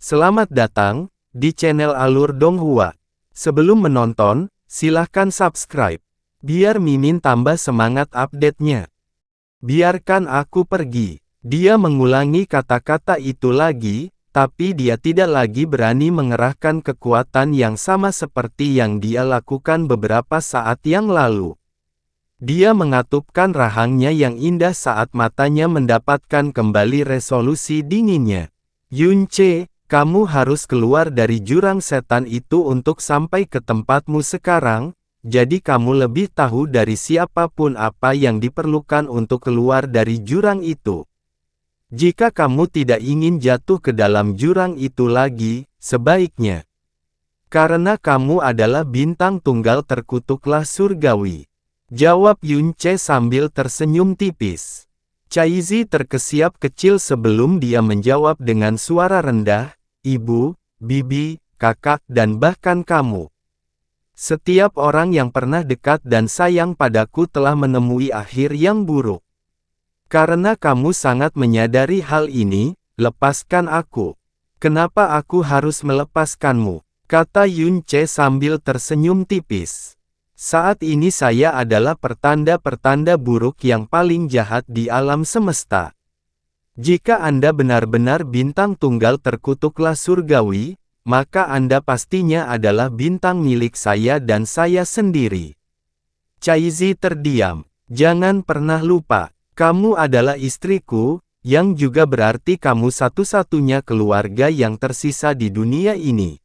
Selamat datang di channel Alur Donghua. Sebelum menonton, silahkan subscribe, biar Mimin tambah semangat update-nya. Biarkan aku pergi. Dia mengulangi kata-kata itu lagi, tapi dia tidak lagi berani mengerahkan kekuatan yang sama seperti yang dia lakukan beberapa saat yang lalu. Dia mengatupkan rahangnya yang indah saat matanya mendapatkan kembali resolusi dinginnya. Yunce, kamu harus keluar dari jurang setan itu untuk sampai ke tempatmu sekarang, jadi kamu lebih tahu dari siapapun apa yang diperlukan untuk keluar dari jurang itu. Jika kamu tidak ingin jatuh ke dalam jurang itu lagi, sebaiknya. Karena kamu adalah bintang tunggal terkutuklah surgawi. Jawab Yunce sambil tersenyum tipis. Caizi terkesiap kecil sebelum dia menjawab dengan suara rendah, Ibu, Bibi, Kakak dan bahkan kamu. Setiap orang yang pernah dekat dan sayang padaku telah menemui akhir yang buruk. Karena kamu sangat menyadari hal ini, lepaskan aku. Kenapa aku harus melepaskanmu? Kata Yunce sambil tersenyum tipis. Saat ini saya adalah pertanda-pertanda buruk yang paling jahat di alam semesta. Jika Anda benar-benar bintang tunggal terkutuklah surgawi, maka Anda pastinya adalah bintang milik saya dan saya sendiri. Caizi terdiam. Jangan pernah lupa, kamu adalah istriku, yang juga berarti kamu satu-satunya keluarga yang tersisa di dunia ini.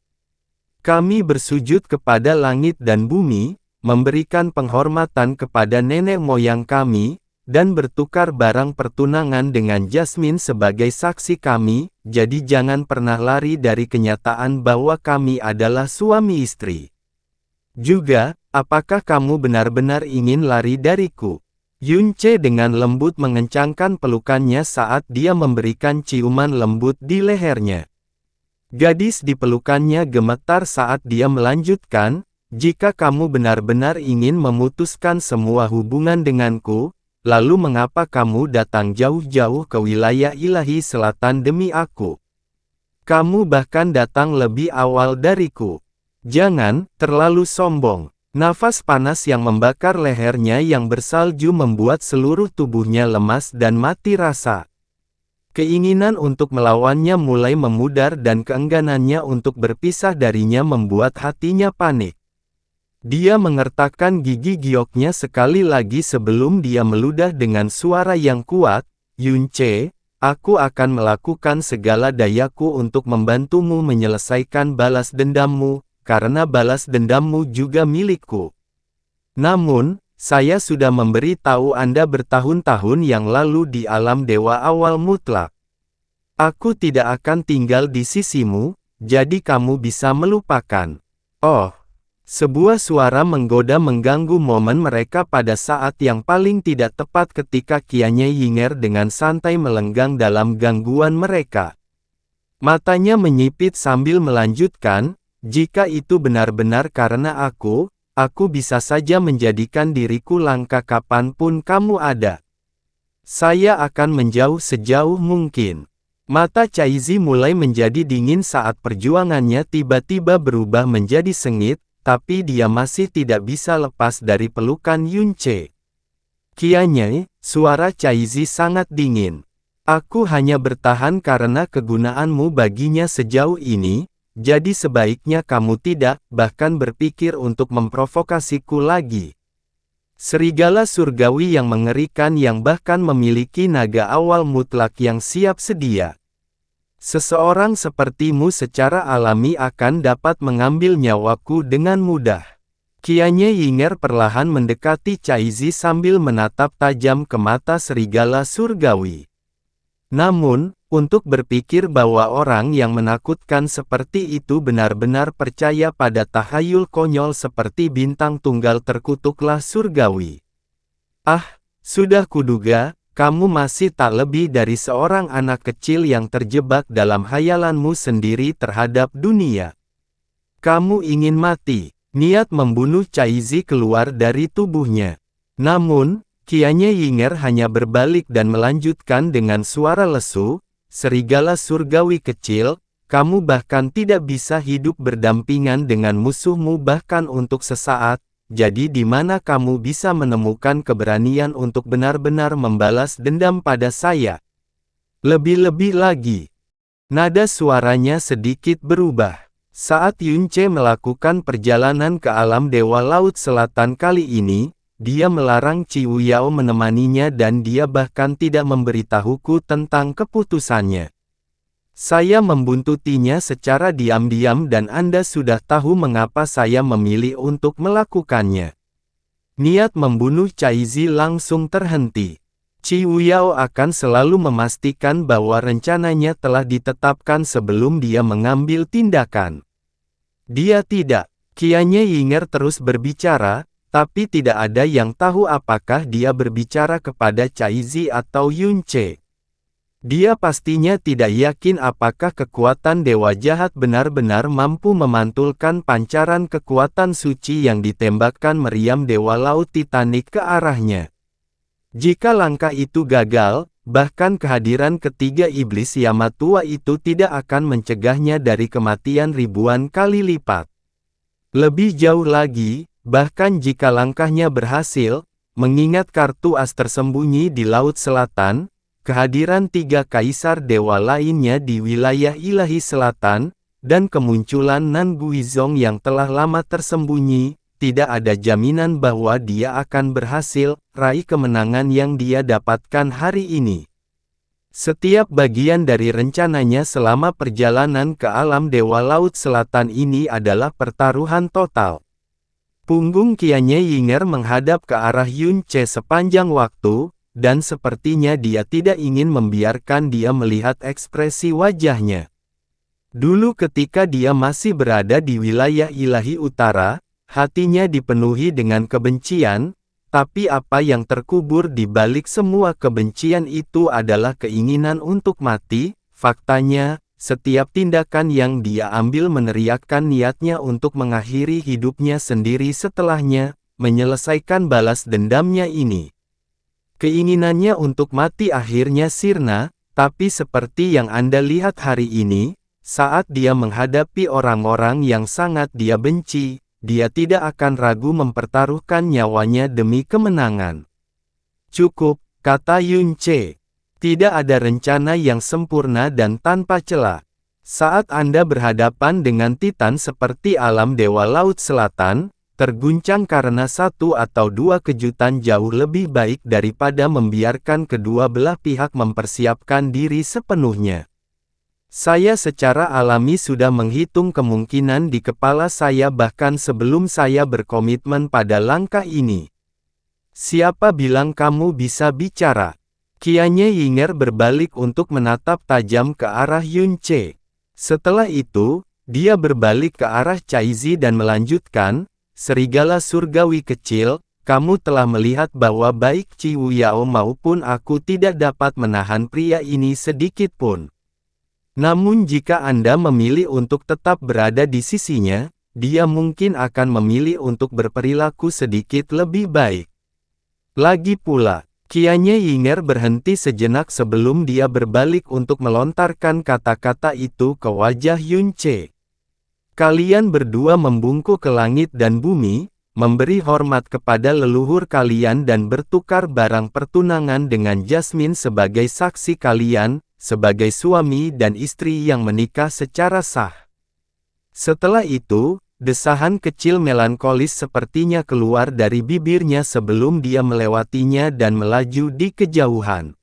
Kami bersujud kepada langit dan bumi, memberikan penghormatan kepada nenek moyang kami, dan bertukar barang pertunangan dengan Jasmine sebagai saksi kami, jadi jangan pernah lari dari kenyataan bahwa kami adalah suami istri. Juga, apakah kamu benar-benar ingin lari dariku? Yunce dengan lembut mengencangkan pelukannya saat dia memberikan ciuman lembut di lehernya. Gadis di pelukannya gemetar saat dia melanjutkan, jika kamu benar-benar ingin memutuskan semua hubungan denganku, lalu mengapa kamu datang jauh-jauh ke wilayah ilahi selatan demi aku? Kamu bahkan datang lebih awal dariku. Jangan terlalu sombong. Nafas panas yang membakar lehernya yang bersalju membuat seluruh tubuhnya lemas dan mati rasa. Keinginan untuk melawannya mulai memudar dan keengganannya untuk berpisah darinya membuat hatinya panik. Dia mengertakkan gigi gioknya sekali lagi sebelum dia meludah dengan suara yang kuat, Yunce, aku akan melakukan segala dayaku untuk membantumu menyelesaikan balas dendammu, karena balas dendammu juga milikku. Namun, saya sudah memberi tahu Anda bertahun-tahun yang lalu di alam dewa awal mutlak. Aku tidak akan tinggal di sisimu, jadi kamu bisa melupakan. Oh. Sebuah suara menggoda mengganggu momen mereka pada saat yang paling tidak tepat ketika Qianye Yinger dengan santai melenggang dalam gangguan mereka. Matanya menyipit sambil melanjutkan, jika itu benar-benar karena aku bisa saja menjadikan diriku langka kapanpun kamu ada. Saya akan menjauh sejauh mungkin. Mata Caizi mulai menjadi dingin saat perjuangannya tiba-tiba berubah menjadi sengit, tapi dia masih tidak bisa lepas dari pelukan Yunce. Qianye, suara Caizi sangat dingin. Aku hanya bertahan karena kegunaanmu baginya sejauh ini, jadi sebaiknya kamu tidak, bahkan berpikir untuk memprovokasiku lagi. Serigala surgawi yang mengerikan yang bahkan memiliki naga awal mutlak yang siap sedia. Seseorang sepertimu secara alami akan dapat mengambil nyawaku dengan mudah. Qianye Yinger perlahan mendekati Caizi sambil menatap tajam ke mata serigala surgawi. Namun, untuk berpikir bahwa orang yang menakutkan seperti itu benar-benar percaya pada tahayul konyol seperti bintang tunggal terkutuklah surgawi. Ah, sudah kuduga. Kamu masih tak lebih dari seorang anak kecil yang terjebak dalam hayalanmu sendiri terhadap dunia. Kamu ingin mati. Niat membunuh Caizi keluar dari tubuhnya. Namun, Qianye Yinger hanya berbalik dan melanjutkan dengan suara lesu, serigala surgawi kecil, kamu bahkan tidak bisa hidup berdampingan dengan musuhmu bahkan untuk sesaat, jadi di mana kamu bisa menemukan keberanian untuk benar-benar membalas dendam pada saya? Lebih-lebih lagi, nada suaranya sedikit berubah. Saat Yunce melakukan perjalanan ke alam Dewa Laut Selatan kali ini, dia melarang Ciu Yao menemaninya dan dia bahkan tidak memberitahuku tentang keputusannya. Saya membuntutinya secara diam-diam dan Anda sudah tahu mengapa saya memilih untuk melakukannya. Niat membunuh Caizi langsung terhenti. Ciu Yao akan selalu memastikan bahwa rencananya telah ditetapkan sebelum dia mengambil tindakan. Dia tidak. Qianye Yinger terus berbicara, tapi tidak ada yang tahu apakah dia berbicara kepada Caizi atau Yunce. Dia pastinya tidak yakin apakah kekuatan Dewa Jahat benar-benar mampu memantulkan pancaran kekuatan suci yang ditembakkan meriam Dewa Laut Titanic ke arahnya. Jika langkah itu gagal, bahkan kehadiran ketiga iblis Yamatua itu tidak akan mencegahnya dari kematian ribuan kali lipat. Lebih jauh lagi, bahkan jika langkahnya berhasil, mengingat kartu as tersembunyi di Laut Selatan, kehadiran tiga kaisar dewa lainnya di wilayah ilahi selatan, dan kemunculan Nan Guizong yang telah lama tersembunyi, tidak ada jaminan bahwa dia akan berhasil raih kemenangan yang dia dapatkan hari ini. Setiap bagian dari rencananya selama perjalanan ke alam Dewa Laut Selatan ini adalah pertaruhan total. Punggung Qianye Yinger menghadap ke arah Yunce sepanjang waktu, dan sepertinya dia tidak ingin membiarkan dia melihat ekspresi wajahnya. Dulu ketika dia masih berada di wilayah ilahi utara, hatinya dipenuhi dengan kebencian, tapi apa yang terkubur di balik semua kebencian itu adalah keinginan untuk mati. Faktanya, setiap tindakan yang dia ambil meneriakkan niatnya untuk mengakhiri hidupnya sendiri setelahnya, menyelesaikan balas dendamnya ini. Keinginannya untuk mati akhirnya sirna, tapi seperti yang Anda lihat hari ini, saat dia menghadapi orang-orang yang sangat dia benci, dia tidak akan ragu mempertaruhkan nyawanya demi kemenangan. Cukup, kata Yunce. Tidak ada rencana yang sempurna dan tanpa celah. Saat Anda berhadapan dengan Titan seperti alam Dewa Laut Selatan, terguncang karena satu atau dua kejutan jauh lebih baik daripada membiarkan kedua belah pihak mempersiapkan diri sepenuhnya. Saya secara alami sudah menghitung kemungkinan di kepala saya bahkan sebelum saya berkomitmen pada langkah ini. Siapa bilang kamu bisa bicara? Qianye Yinger berbalik untuk menatap tajam ke arah Yunce. Setelah itu, dia berbalik ke arah Caizi dan melanjutkan, "Serigala surgawi kecil, kamu telah melihat bahwa baik Ciu Yao maupun aku tidak dapat menahan pria ini sedikit pun. Namun jika Anda memilih untuk tetap berada di sisinya, dia mungkin akan memilih untuk berperilaku sedikit lebih baik." Lagi pula, Qianye Yinger berhenti sejenak sebelum dia berbalik untuk melontarkan kata-kata itu ke wajah Yunce. Kalian berdua membungkuk ke langit dan bumi, memberi hormat kepada leluhur kalian dan bertukar barang pertunangan dengan Jasmine sebagai saksi kalian, sebagai suami dan istri yang menikah secara sah. Setelah itu, desahan kecil melankolis sepertinya keluar dari bibirnya sebelum dia melewatinya dan melaju di kejauhan.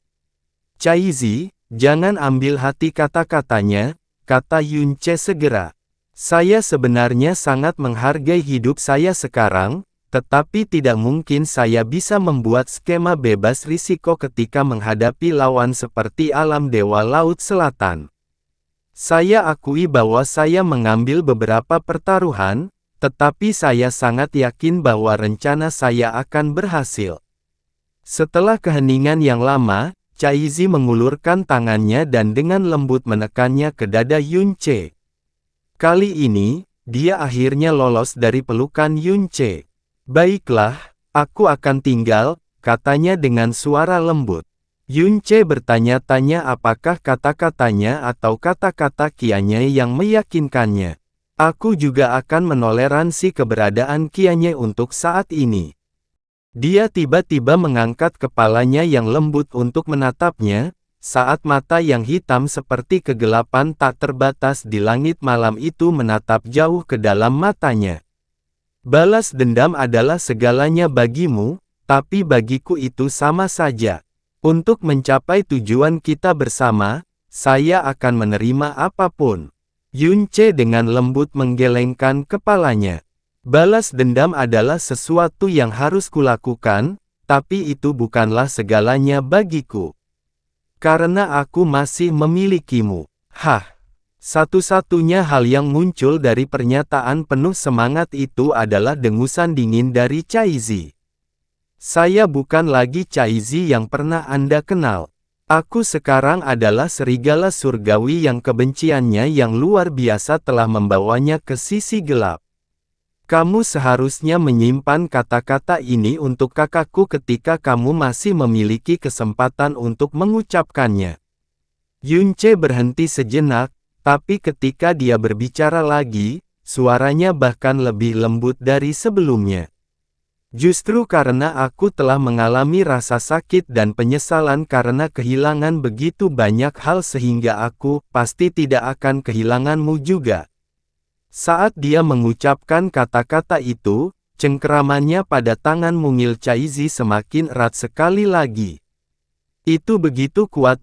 Caizi, jangan ambil hati kata-katanya, kata Yunce segera. Saya sebenarnya sangat menghargai hidup saya sekarang, tetapi tidak mungkin saya bisa membuat skema bebas risiko ketika menghadapi lawan seperti alam Dewa Laut Selatan. Saya akui bahwa saya mengambil beberapa pertaruhan, tetapi saya sangat yakin bahwa rencana saya akan berhasil. Setelah keheningan yang lama, Caizi mengulurkan tangannya dan dengan lembut menekannya ke dada Yunce. Kali ini, dia akhirnya lolos dari pelukan Yunce. "Baiklah, aku akan tinggal," katanya dengan suara lembut. Yunce bertanya-tanya apakah kata-katanya atau kata-kata Qianye yang meyakinkannya. Aku juga akan menoleransi keberadaan Qianye untuk saat ini. Dia tiba-tiba mengangkat kepalanya yang lembut untuk menatapnya, saat mata yang hitam seperti kegelapan tak terbatas di langit malam itu menatap jauh ke dalam matanya. Balas dendam adalah segalanya bagimu, tapi bagiku itu sama saja. Untuk mencapai tujuan kita bersama, saya akan menerima apapun. Yunce dengan lembut menggelengkan kepalanya. Balas dendam adalah sesuatu yang harus kulakukan, tapi itu bukanlah segalanya bagiku. Karena aku masih memilikimu. Hah. Satu-satunya hal yang muncul dari pernyataan penuh semangat itu adalah dengusan dingin dari Caizi. Saya bukan lagi Caizi yang pernah Anda kenal. Aku sekarang adalah serigala surgawi yang kebenciannya yang luar biasa telah membawanya ke sisi gelap. Kamu seharusnya menyimpan kata-kata ini untuk kakakku ketika kamu masih memiliki kesempatan untuk mengucapkannya. Yunce berhenti sejenak, tapi ketika dia berbicara lagi, suaranya bahkan lebih lembut dari sebelumnya. Justru karena aku telah mengalami rasa sakit dan penyesalan karena kehilangan begitu banyak hal sehingga aku pasti tidak akan kehilanganmu juga. Saat dia mengucapkan kata-kata itu, cengkeramannya pada tangan mungil Caizi semakin erat sekali lagi. Itu begitu kuat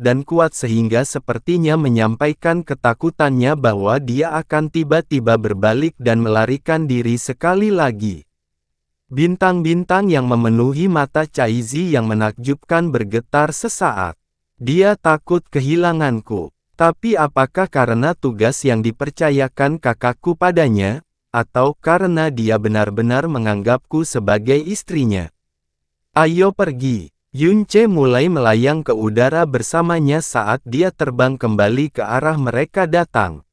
sehingga sepertinya menyampaikan ketakutannya bahwa dia akan tiba-tiba berbalik dan melarikan diri sekali lagi. Bintang-bintang yang memenuhi mata Caizi yang menakjubkan bergetar sesaat. Dia takut kehilanganku. Tapi apakah karena tugas yang dipercayakan kakakku padanya, atau karena dia benar-benar menganggapku sebagai istrinya? Ayo pergi. Yunce mulai melayang ke udara bersamanya saat dia terbang kembali ke arah mereka datang.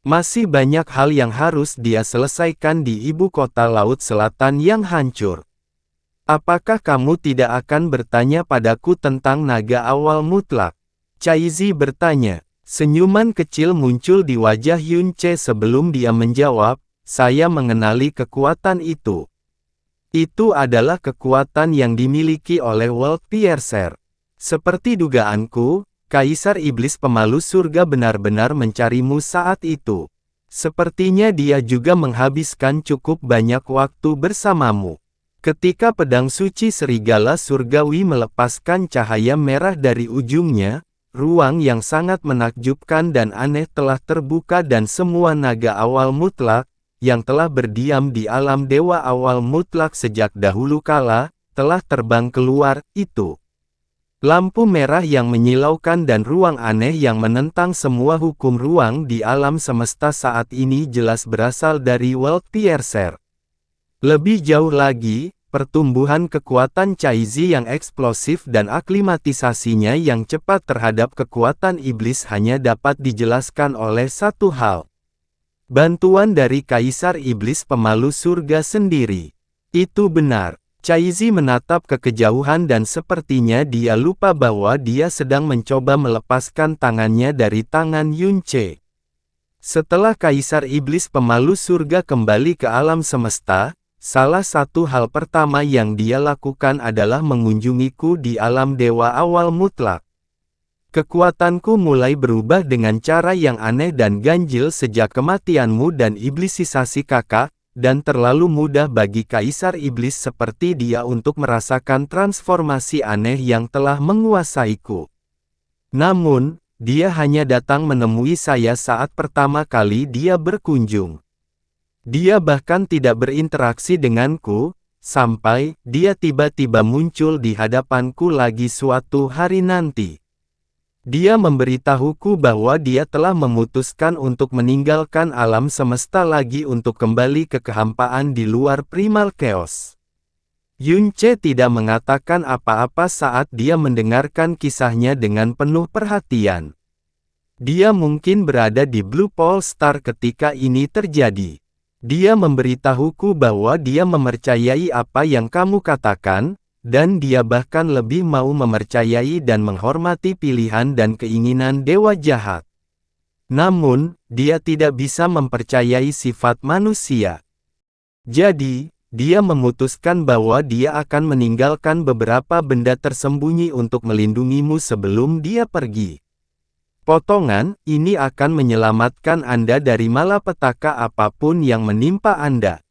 Masih banyak hal yang harus dia selesaikan di ibu kota Laut Selatan yang hancur. Apakah kamu tidak akan bertanya padaku tentang naga awal mutlak? Caizi bertanya. Senyuman kecil muncul di wajah Yunce sebelum dia menjawab, saya mengenali kekuatan itu. Itu adalah kekuatan yang dimiliki oleh World Piercer. Seperti dugaanku, Kaisar Iblis Pemalu Surga benar-benar mencarimu saat itu. Sepertinya dia juga menghabiskan cukup banyak waktu bersamamu. Ketika pedang suci serigala surgawi melepaskan cahaya merah dari ujungnya, ruang yang sangat menakjubkan dan aneh telah terbuka dan semua naga awal mutlak, yang telah berdiam di alam dewa awal mutlak sejak dahulu kala, telah terbang keluar, itu. Lampu merah yang menyilaukan dan ruang aneh yang menentang semua hukum ruang di alam semesta saat ini jelas berasal dari World Piercer. Lebih jauh lagi, pertumbuhan kekuatan Caizi yang eksplosif dan aklimatisasinya yang cepat terhadap kekuatan iblis hanya dapat dijelaskan oleh satu hal. Bantuan dari Kaisar Iblis Pemalu Surga sendiri. Itu benar. Caizi menatap ke kejauhan dan sepertinya dia lupa bahwa dia sedang mencoba melepaskan tangannya dari tangan Yunce. Setelah Kaisar Iblis Pemalu Surga kembali ke alam semesta, salah satu hal pertama yang dia lakukan adalah mengunjungiku di alam dewa awal mutlak. Kekuatanku mulai berubah dengan cara yang aneh dan ganjil sejak kematianmu dan iblisisasi kakak, dan terlalu mudah bagi Kaisar Iblis seperti dia untuk merasakan transformasi aneh yang telah menguasaiku. Namun, dia hanya datang menemui saya saat pertama kali dia berkunjung. Dia bahkan tidak berinteraksi denganku, sampai dia tiba-tiba muncul di hadapanku lagi suatu hari nanti. Dia memberitahuku bahwa dia telah memutuskan untuk meninggalkan alam semesta lagi untuk kembali ke kehampaan di luar Primal Chaos. Yunce tidak mengatakan apa-apa saat dia mendengarkan kisahnya dengan penuh perhatian. Dia mungkin berada di Blue Pole Star ketika ini terjadi. Dia memberitahuku bahwa dia mempercayai apa yang kamu katakan, dan dia bahkan lebih mau mempercayai dan menghormati pilihan dan keinginan dewa jahat. Namun, dia tidak bisa mempercayai sifat manusia. Jadi, dia memutuskan bahwa dia akan meninggalkan beberapa benda tersembunyi untuk melindungimu sebelum dia pergi. Potongan ini akan menyelamatkan Anda dari malapetaka apapun yang menimpa Anda.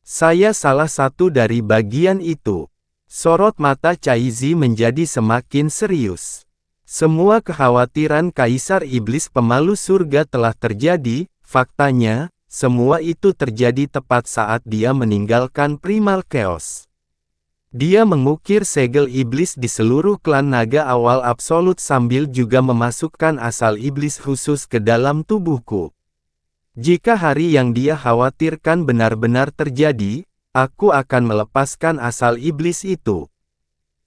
Saya salah satu dari bagian itu. Sorot mata Caizi menjadi semakin serius. Semua kekhawatiran Kaisar Iblis Pemalu Surga telah terjadi. Faktanya, semua itu terjadi tepat saat dia meninggalkan Primal Chaos. Dia mengukir segel iblis di seluruh klan naga awal absolut sambil juga memasukkan asal iblis khusus ke dalam tubuhku. Jika hari yang dia khawatirkan benar-benar terjadi, aku akan melepaskan asal iblis itu.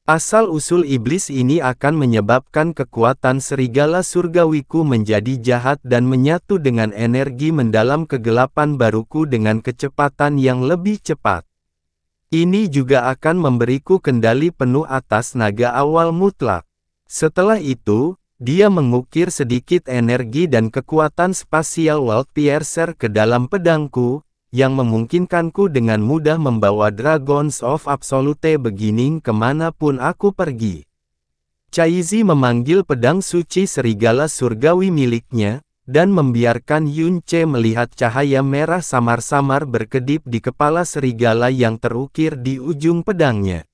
Asal-usul iblis ini akan menyebabkan kekuatan serigala surgawiku menjadi jahat dan menyatu dengan energi mendalam kegelapan baruku dengan kecepatan yang lebih cepat. Ini juga akan memberiku kendali penuh atas naga awal mutlak. Setelah itu, dia mengukir sedikit energi dan kekuatan spasial World Piercer ke dalam pedangku, yang memungkinkanku dengan mudah membawa Dragons of Absolute Beginning kemanapun aku pergi. Caizi memanggil pedang suci serigala surgawi miliknya, dan membiarkan Yun Ce melihat cahaya merah samar-samar berkedip di kepala serigala yang terukir di ujung pedangnya.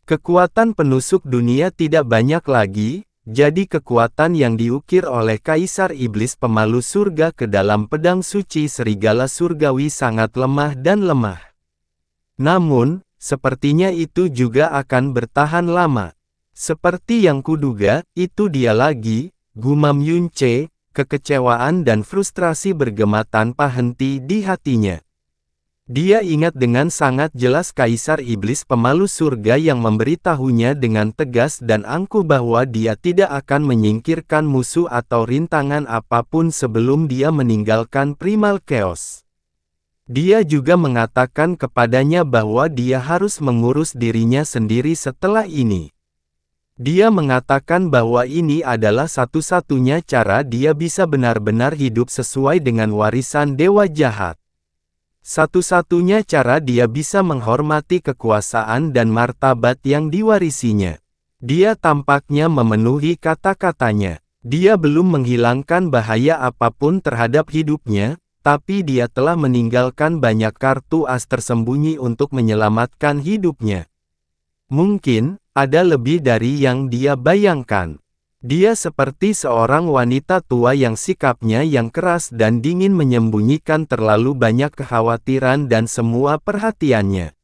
Kekuatan penusuk dunia tidak banyak lagi, jadi kekuatan yang diukir oleh Kaisar Iblis Pemalu Surga ke dalam pedang suci serigala surgawi sangat lemah dan lemah. Namun, sepertinya itu juga akan bertahan lama. Seperti yang kuduga, itu dia lagi, gumam Yun Ce. Kekecewaan dan frustrasi bergema tanpa henti di hatinya. Dia ingat dengan sangat jelas Kaisar Iblis Pemalu Surga yang memberitahunya dengan tegas dan angkuh bahwa dia tidak akan menyingkirkan musuh atau rintangan apapun sebelum dia meninggalkan Primal Chaos. Dia juga mengatakan kepadanya bahwa dia harus mengurus dirinya sendiri setelah ini. Dia mengatakan bahwa ini adalah satu-satunya cara dia bisa benar-benar hidup sesuai dengan warisan dewa jahat. Satu-satunya cara dia bisa menghormati kekuasaan dan martabat yang diwarisinya. Dia tampaknya memenuhi kata-katanya. Dia belum menghilangkan bahaya apapun terhadap hidupnya, tapi dia telah meninggalkan banyak kartu as tersembunyi untuk menyelamatkan hidupnya. Mungkin, ada lebih dari yang dia bayangkan. Dia seperti seorang wanita tua yang sikapnya yang keras dan dingin menyembunyikan terlalu banyak kekhawatiran dan semua perhatiannya.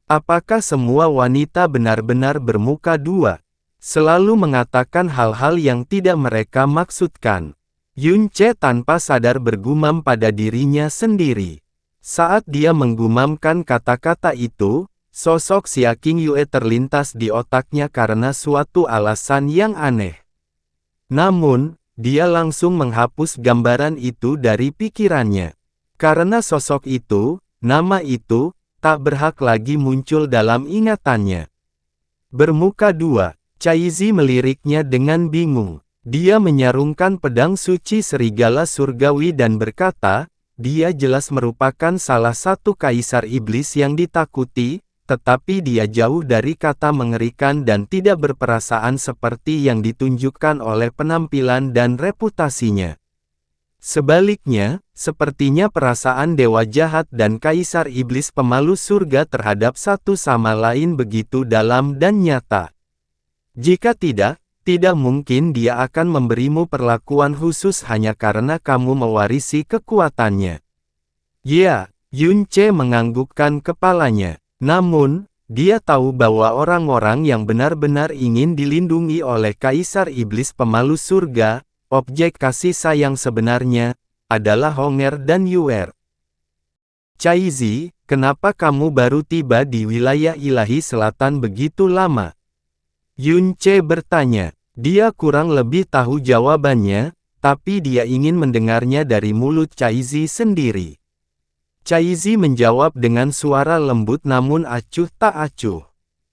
Apakah semua wanita benar-benar bermuka dua? Selalu mengatakan hal-hal yang tidak mereka maksudkan. Yun Ce tanpa sadar bergumam pada dirinya sendiri. Saat dia menggumamkan kata-kata itu, sosok Xia King Yue terlintas di otaknya karena suatu alasan yang aneh. Namun, dia langsung menghapus gambaran itu dari pikirannya. Karena sosok itu, nama itu, tak berhak lagi muncul dalam ingatannya. Bermuka dua, Caizi meliriknya dengan bingung. Dia menyarungkan pedang suci serigala surgawi dan berkata, dia jelas merupakan salah satu kaisar iblis yang ditakuti, tetapi dia jauh dari kata mengerikan dan tidak berperasaan seperti yang ditunjukkan oleh penampilan dan reputasinya. Sebaliknya, sepertinya perasaan dewa jahat dan kaisar iblis pemalu surga terhadap satu sama lain begitu dalam dan nyata. Jika tidak mungkin dia akan memberimu perlakuan khusus hanya karena kamu mewarisi kekuatannya. Ya, Yun Ce menganggukkan kepalanya. Namun, dia tahu bahwa orang-orang yang benar-benar ingin dilindungi oleh Kaisar Iblis Pemalu Surga, objek kasih sayang sebenarnya, adalah Honger dan Yuer. Caizi, kenapa kamu baru tiba di wilayah ilahi selatan begitu lama? Yun Ce bertanya. Dia kurang lebih tahu jawabannya, tapi dia ingin mendengarnya dari mulut Caizi sendiri. Caizi menjawab dengan suara lembut namun acuh tak acuh.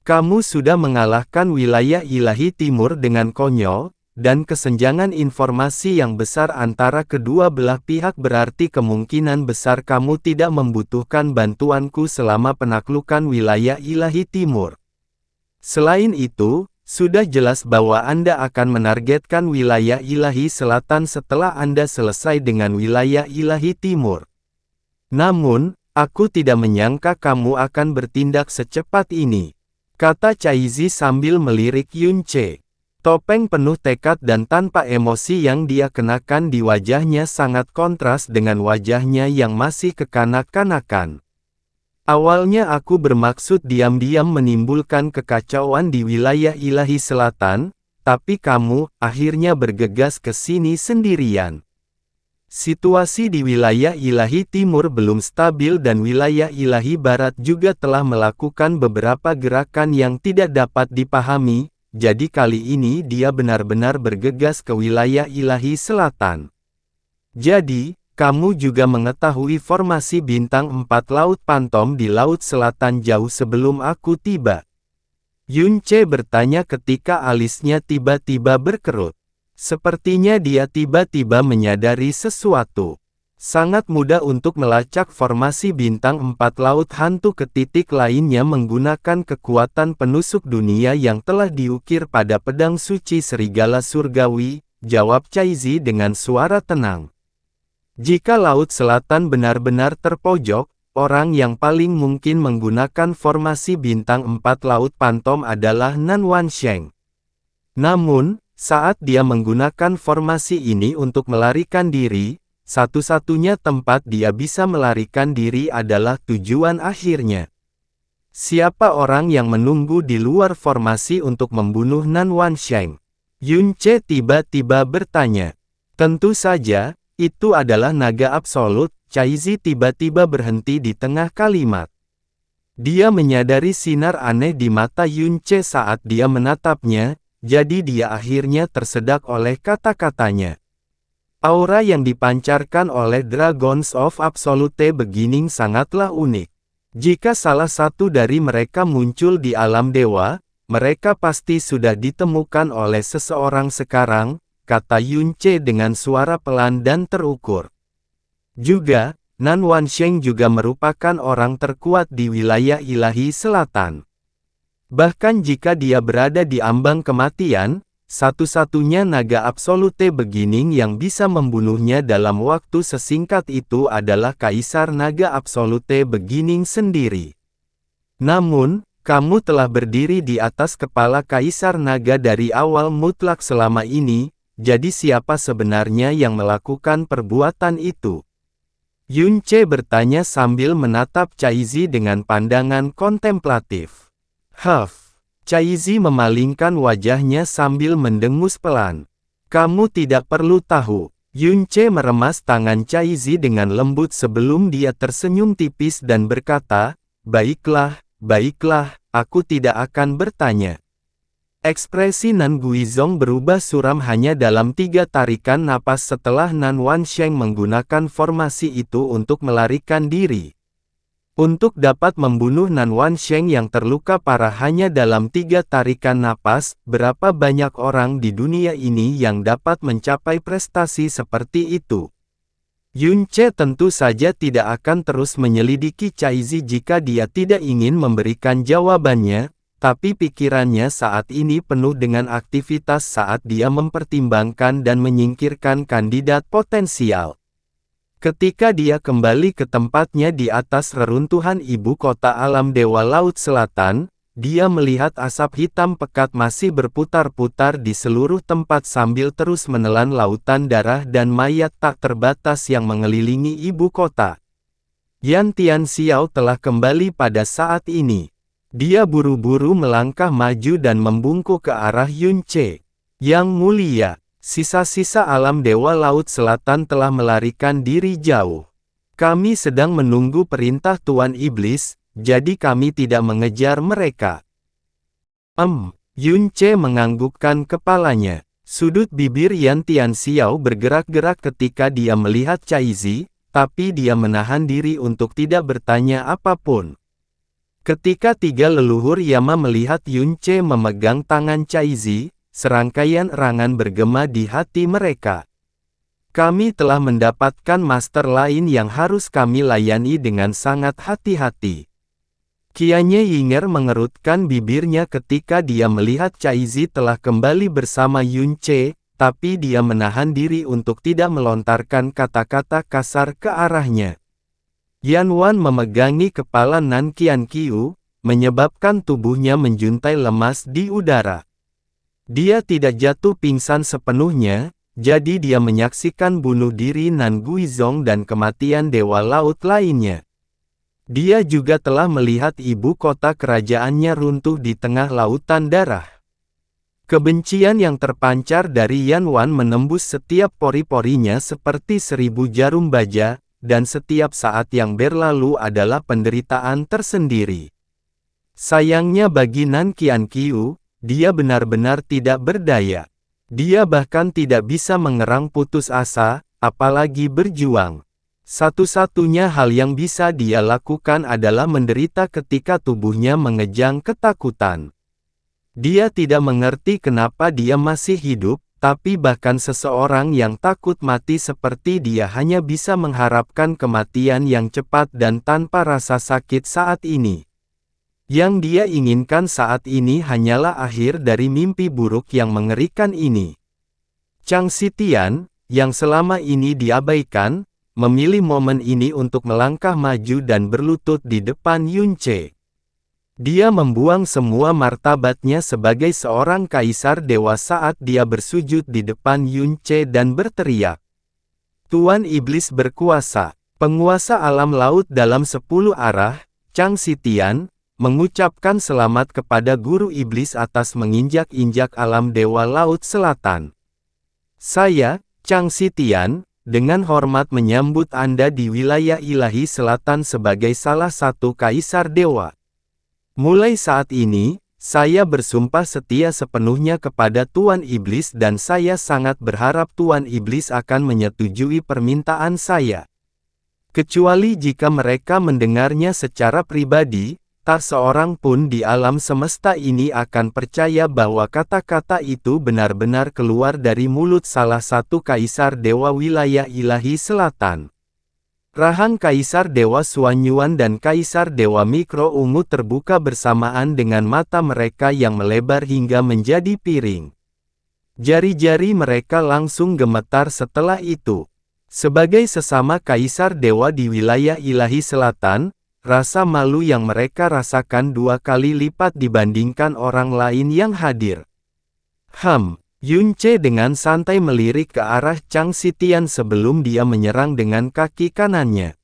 Kamu sudah mengalahkan wilayah ilahi timur dengan konyol, dan kesenjangan informasi yang besar antara kedua belah pihak berarti kemungkinan besar kamu tidak membutuhkan bantuanku selama penaklukan wilayah ilahi timur. Selain itu, sudah jelas bahwa Anda akan menargetkan wilayah ilahi selatan setelah Anda selesai dengan wilayah ilahi timur. Namun, aku tidak menyangka kamu akan bertindak secepat ini, kata Chaizi sambil melirik Yunche. Topeng penuh tekad dan tanpa emosi yang dia kenakan di wajahnya sangat kontras dengan wajahnya yang masih kekanak-kanakan. Awalnya aku bermaksud diam-diam menimbulkan kekacauan di wilayah ilahi selatan, tapi kamu akhirnya bergegas ke sini sendirian. Situasi di wilayah ilahi timur belum stabil dan wilayah ilahi barat juga telah melakukan beberapa gerakan yang tidak dapat dipahami, jadi kali ini dia benar-benar bergegas ke wilayah ilahi selatan. Jadi, kamu juga mengetahui formasi bintang 4 Laut Pantom di Laut Selatan jauh sebelum aku tiba. Yunche bertanya ketika alisnya tiba-tiba berkerut. Sepertinya dia tiba-tiba menyadari sesuatu. Sangat mudah untuk melacak formasi bintang 4 Laut Hantu ke titik lainnya menggunakan kekuatan penusuk dunia yang telah diukir pada pedang suci serigala surgawi, jawab Chaizi dengan suara tenang. Jika Laut Selatan benar-benar terpojok, orang yang paling mungkin menggunakan formasi bintang 4 Laut Pantom adalah Nan Wansheng. Namun, saat dia menggunakan formasi ini untuk melarikan diri, satu-satunya tempat dia bisa melarikan diri adalah tujuan akhirnya. Siapa orang yang menunggu di luar formasi untuk membunuh Nan Wansheng? Yunche tiba-tiba bertanya. Tentu saja, itu adalah naga absolut. Chaizi tiba-tiba berhenti di tengah kalimat. Dia menyadari sinar aneh di mata Yunche saat dia menatapnya, jadi dia akhirnya tersedak oleh kata-katanya. Aura yang dipancarkan oleh Dragons of Absolute Beginning sangatlah unik. Jika salah satu dari mereka muncul di alam dewa, mereka pasti sudah ditemukan oleh seseorang sekarang, kata Yunche dengan suara pelan dan terukur. Juga, Nan Wansheng juga merupakan orang terkuat di wilayah ilahi selatan. Bahkan jika dia berada di ambang kematian, satu-satunya naga absolute beginning yang bisa membunuhnya dalam waktu sesingkat itu adalah Kaisar Naga Absolute Beginning sendiri. Namun, kamu telah berdiri di atas kepala Kaisar Naga dari awal mutlak selama ini. Jadi siapa sebenarnya yang melakukan perbuatan itu? Yunche bertanya sambil menatap Chaizi dengan pandangan kontemplatif. Chaizi memalingkan wajahnya sambil mendengus pelan. Kamu tidak perlu tahu. Yunche meremas tangan Chaizi dengan lembut sebelum dia tersenyum tipis dan berkata, baiklah, aku tidak akan bertanya. Ekspresi Nan Guizong berubah suram hanya dalam 3 tarikan napas setelah Nan Wansheng menggunakan formasi itu untuk melarikan diri. Untuk dapat membunuh Nan Wansheng yang terluka parah hanya dalam 3 tarikan napas, berapa banyak orang di dunia ini yang dapat mencapai prestasi seperti itu? Yunche tentu saja tidak akan terus menyelidiki Chaizi jika dia tidak ingin memberikan jawabannya. Tapi pikirannya saat ini penuh dengan aktivitas saat dia mempertimbangkan dan menyingkirkan kandidat potensial. Ketika dia kembali ke tempatnya di atas reruntuhan ibu kota alam dewa Laut Selatan, dia melihat asap hitam pekat masih berputar-putar di seluruh tempat sambil terus menelan lautan darah dan mayat tak terbatas yang mengelilingi ibu kota. Yan Tianxiao telah kembali pada saat ini. Dia buru-buru melangkah maju dan membungkuk ke arah Yunche. Yang mulia, sisa-sisa alam dewa Laut Selatan telah melarikan diri jauh. Kami sedang menunggu perintah Tuan Iblis, jadi kami tidak mengejar mereka. Yunche menganggukkan kepalanya. Sudut bibir Yan Tianxiao bergerak-gerak ketika dia melihat Chaizi, tapi dia menahan diri untuk tidak bertanya apapun. Ketika tiga leluhur Yama melihat Yunce memegang tangan Caizi, serangkaian erangan bergema di hati mereka. Kami telah mendapatkan master lain yang harus kami layani dengan sangat hati-hati. Qianye Yinger mengerutkan bibirnya ketika dia melihat Caizi telah kembali bersama Yunce, tapi dia menahan diri untuk tidak melontarkan kata-kata kasar ke arahnya. Yan Wan memegangi kepala Nan Qianqiu, menyebabkan tubuhnya menjuntai lemas di udara. Dia tidak jatuh pingsan sepenuhnya, jadi dia menyaksikan bunuh diri Nan Guizhong dan kematian Dewa Laut lainnya. Dia juga telah melihat ibu kota kerajaannya runtuh di tengah lautan darah. Kebencian yang terpancar dari Yan Wan menembus setiap pori-porinya seperti 1000 jarum baja, dan setiap saat yang berlalu adalah penderitaan tersendiri. Sayangnya bagi Nan Qianqiu, dia benar-benar tidak berdaya. Dia bahkan tidak bisa mengerang putus asa, apalagi berjuang. Satu-satunya hal yang bisa dia lakukan adalah menderita ketika tubuhnya mengejang ketakutan. Dia tidak mengerti kenapa dia masih hidup, tapi bahkan seseorang yang takut mati seperti dia hanya bisa mengharapkan kematian yang cepat dan tanpa rasa sakit saat ini. Yang dia inginkan saat ini hanyalah akhir dari mimpi buruk yang mengerikan ini. Chang Xitian, yang selama ini diabaikan, memilih momen ini untuk melangkah maju dan berlutut di depan Yunce. Dia membuang semua martabatnya sebagai seorang kaisar dewa saat dia bersujud di depan Yunce dan berteriak, "Tuan Iblis berkuasa, penguasa alam laut dalam 10 arah, Chang Xitian," mengucapkan selamat kepada Guru Iblis atas menginjak-injak alam Dewa Laut Selatan. Saya, Chang Xitian, dengan hormat menyambut Anda di wilayah ilahi selatan sebagai salah satu kaisar dewa. Mulai saat ini, saya bersumpah setia sepenuhnya kepada Tuan Iblis dan saya sangat berharap Tuan Iblis akan menyetujui permintaan saya. Kecuali jika mereka mendengarnya secara pribadi, tak seorang pun di alam semesta ini akan percaya bahwa kata-kata itu benar-benar keluar dari mulut salah satu kaisar dewa wilayah ilahi selatan. Rahang Kaisar Dewa Xuanyuan dan Kaisar Dewa Mikro Ungu terbuka bersamaan dengan mata mereka yang melebar hingga menjadi piring. Jari-jari mereka langsung gemetar setelah itu. Sebagai sesama Kaisar Dewa di wilayah ilahi selatan, rasa malu yang mereka rasakan 2 kali lipat dibandingkan orang lain yang hadir. Yunce dengan santai melirik ke arah Chang Xitian sebelum dia menyerang dengan kaki kanannya.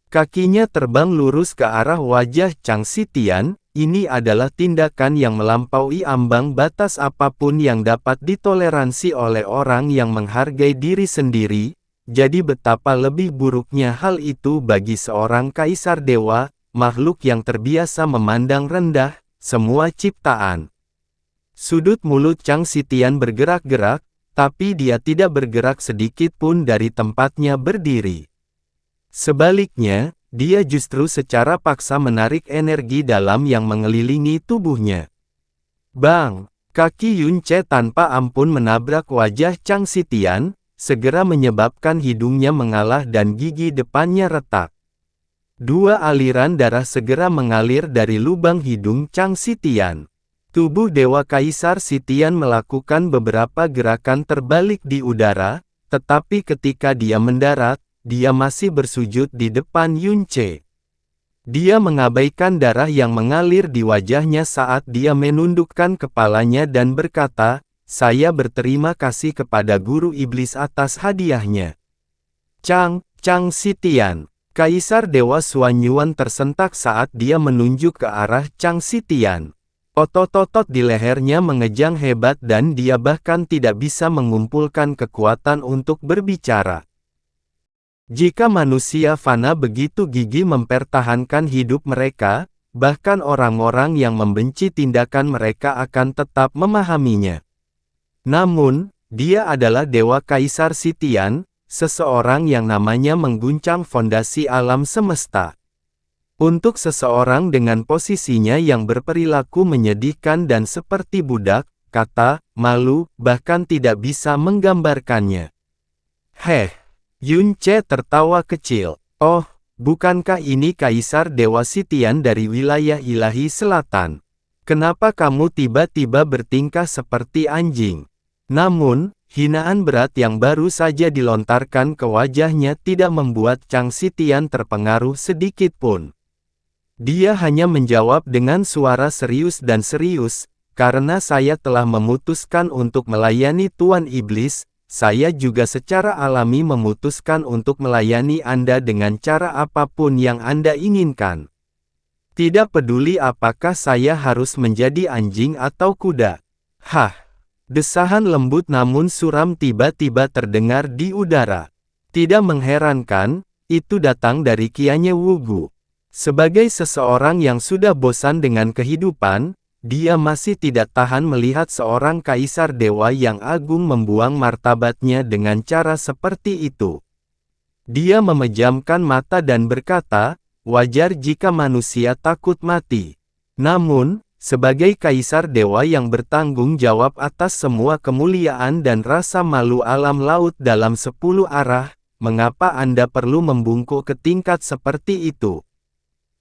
Kakinya terbang lurus ke arah wajah Chang Xitian. Ini adalah tindakan yang melampaui ambang batas apapun yang dapat ditoleransi oleh orang yang menghargai diri sendiri. Jadi betapa lebih buruknya hal itu bagi seorang kaisar dewa, makhluk yang terbiasa memandang rendah semua ciptaan. Sudut mulut Chang Xitian bergerak-gerak, tapi dia tidak bergerak sedikit pun dari tempatnya berdiri. Sebaliknya, dia justru secara paksa menarik energi dalam yang mengelilingi tubuhnya. Bang! Kaki Yunce tanpa ampun menabrak wajah Chang Xitian, segera menyebabkan hidungnya mengalah dan gigi depannya retak. 2 aliran darah segera mengalir dari lubang hidung Chang Xitian. Tubuh Dewa Kaisar Xitian melakukan beberapa gerakan terbalik di udara, tetapi ketika dia mendarat, dia masih bersujud di depan Yunce. Dia mengabaikan darah yang mengalir di wajahnya saat dia menundukkan kepalanya dan berkata, "Saya berterima kasih kepada Guru Iblis atas hadiahnya." Chang Xitian. Kaisar Dewa Xuanyuan tersentak saat dia menunjuk ke arah Chang Xitian. Otot-otot di lehernya mengejang hebat dan dia bahkan tidak bisa mengumpulkan kekuatan untuk berbicara. Jika manusia fana begitu gigih mempertahankan hidup mereka, bahkan orang-orang yang membenci tindakan mereka akan tetap memahaminya. Namun, dia adalah Dewa Kaisar Xitian, seseorang yang namanya mengguncang fondasi alam semesta. Untuk seseorang dengan posisinya yang berperilaku menyedihkan dan seperti budak, kata, malu, bahkan tidak bisa menggambarkannya. Heh, Yunce tertawa kecil. Oh, bukankah ini Kaisar Dewa Sitian dari wilayah ilahi selatan? Kenapa kamu tiba-tiba bertingkah seperti anjing? Namun, hinaan berat yang baru saja dilontarkan ke wajahnya tidak membuat Chang Sitian terpengaruh sedikit pun. Dia hanya menjawab dengan suara serius dan serius, karena saya telah memutuskan untuk melayani Tuan Iblis, saya juga secara alami memutuskan untuk melayani Anda dengan cara apapun yang Anda inginkan. Tidak peduli apakah saya harus menjadi anjing atau kuda. Hah! Desahan lembut namun suram tiba-tiba terdengar di udara. Tidak mengherankan, itu datang dari Qianye Wugu. Sebagai seseorang yang sudah bosan dengan kehidupan, dia masih tidak tahan melihat seorang kaisar dewa yang agung membuang martabatnya dengan cara seperti itu. Dia memejamkan mata dan berkata, wajar jika manusia takut mati. Namun, sebagai kaisar dewa yang bertanggung jawab atas semua kemuliaan dan rasa malu alam laut dalam 10 arah, mengapa Anda perlu membungkuk ke tingkat seperti itu?